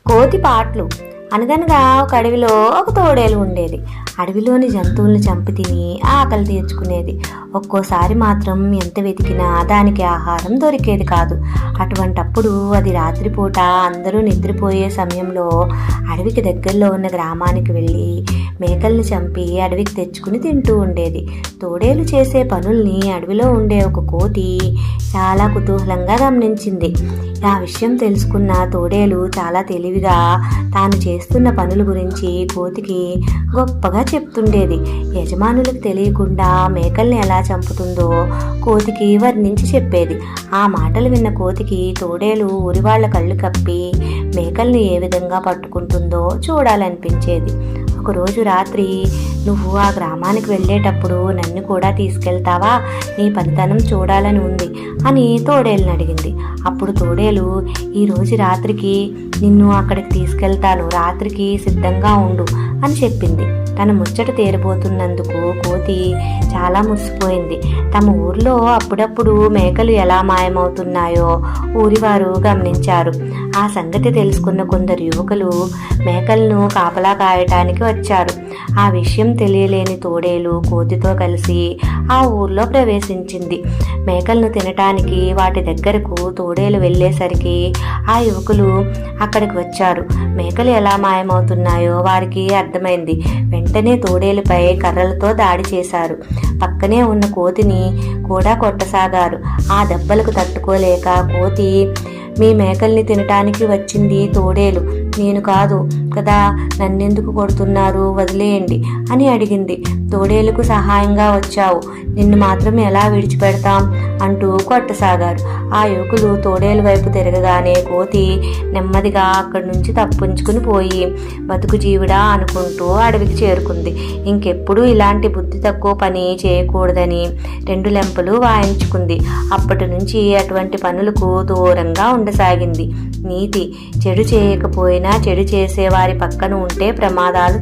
కోతి పాటలు. అనగనగా ఒక అడవిలో ఒక తోడేలు ఉండేది. అడవిలోని జంతువుల్ని చంపి తిని ఆకలి తీర్చుకునేది. ఒక్కోసారి మాత్రం ఎంత వెతికినా దానికి ఆహారం దొరికేది కాదు. అటువంటప్పుడు అది రాత్రిపూట అందరూ నిద్రపోయే సమయంలో అడవికి దగ్గరలో ఉన్న గ్రామానికి వెళ్ళి మేకల్ని చంపి అడవికి తెచ్చుకుని తింటూ ఉండేది. తోడేలు చేసే పనుల్ని అడవిలో ఉండే ఒక కోతి చాలా కుతూహలంగా గమనించింది. ఆ విషయం తెలుసుకున్న తోడేలు చాలా తెలివిగా తాను చేస్తున్న పనుల గురించి కోతికి గొప్పగా చెప్తుండేది. యజమానులకు తెలియకుండా మేకల్ని ఎలా చంపుతుందో కోతికి వర్ణించి చెప్పేది. ఆ మాటలు విన్న కోతికి తోడేలు ఊరివాళ్ల కళ్ళు కప్పి మేకల్ని ఏ విధంగా పట్టుకుంటుందో చూడాలనిపించేది. ఒకరోజు రాత్రి, నువ్వు ఆ గ్రామానికి వెళ్ళేటప్పుడు నన్ను కూడా తీసుకెళ్తావా? నీ పనితనం చూడాలని ఉంది అని తోడేలుని అడిగింది. అప్పుడు తోడేలు, ఈరోజు రాత్రికి నిన్ను అక్కడికి తీసుకెళ్తాను, రాత్రికి సిద్ధంగా ఉండు అని చెప్పింది. తన ముచ్చట తీరబోతున్నందుకు కోతి చాలా మురిసిపోయింది. తమ ఊర్లో అప్పుడప్పుడు మేకలు ఎలా మాయమవుతున్నాయో ఊరివారు గమనించారు. ఆ సంగతి తెలుసుకున్న కొందరు యువకులు మేకలను కాపలా కాయటానికి వచ్చారు. ఆ విషయం తెలియలేని తోడేలు కోతితో కలిసి ఆ ఊర్లో ప్రవేశించింది. మేకలను తినటానికి వాటి దగ్గరకు తోడేలు వెళ్ళేసరికి ఆ యువకులు అక్కడికి వచ్చారు. మేకలు ఎలా మాయమవుతున్నాయో వారికి అర్థమైంది. వెంటనే తోడేలుపై కర్రలతో దాడి చేశారు. పక్కనే ఉన్న కోతిని కూడా కొట్టసాగారు. ఆ దెబ్బలకు తట్టుకోలేక కోతి, మీ మేకల్ని తినటానికి వచ్చింది తోడేలు, నేను కాదు కదా, నన్నెందుకు కొడుతున్నారు, వదిలేయండి అని అడిగింది. తోడేలుకు సహాయంగా వచ్చావు, నిన్ను మాత్రం ఎలా విడిచిపెడతాం అంటూ కొట్టసాగారు. ఆ యువకులు తోడేలు వైపు తిరగగానే కోతి నెమ్మదిగా అక్కడి నుంచి తప్పించుకుని పోయి బతుకు జీవుడా అనుకుంటూ అడవికి చేరుకుంది. ఇంకెప్పుడు ఇలాంటి బుద్ధి తక్కువ పని చేయకూడదని రెండు లెంపలు వాయించుకుంది. అప్పటి నుంచి అటువంటి పనులకు దూరంగా ఉండసాగింది. నీతి: చెడు చేయకపోయినా చెడు చేసే వారి పక్కన ఉంటే ప్రమాదాలు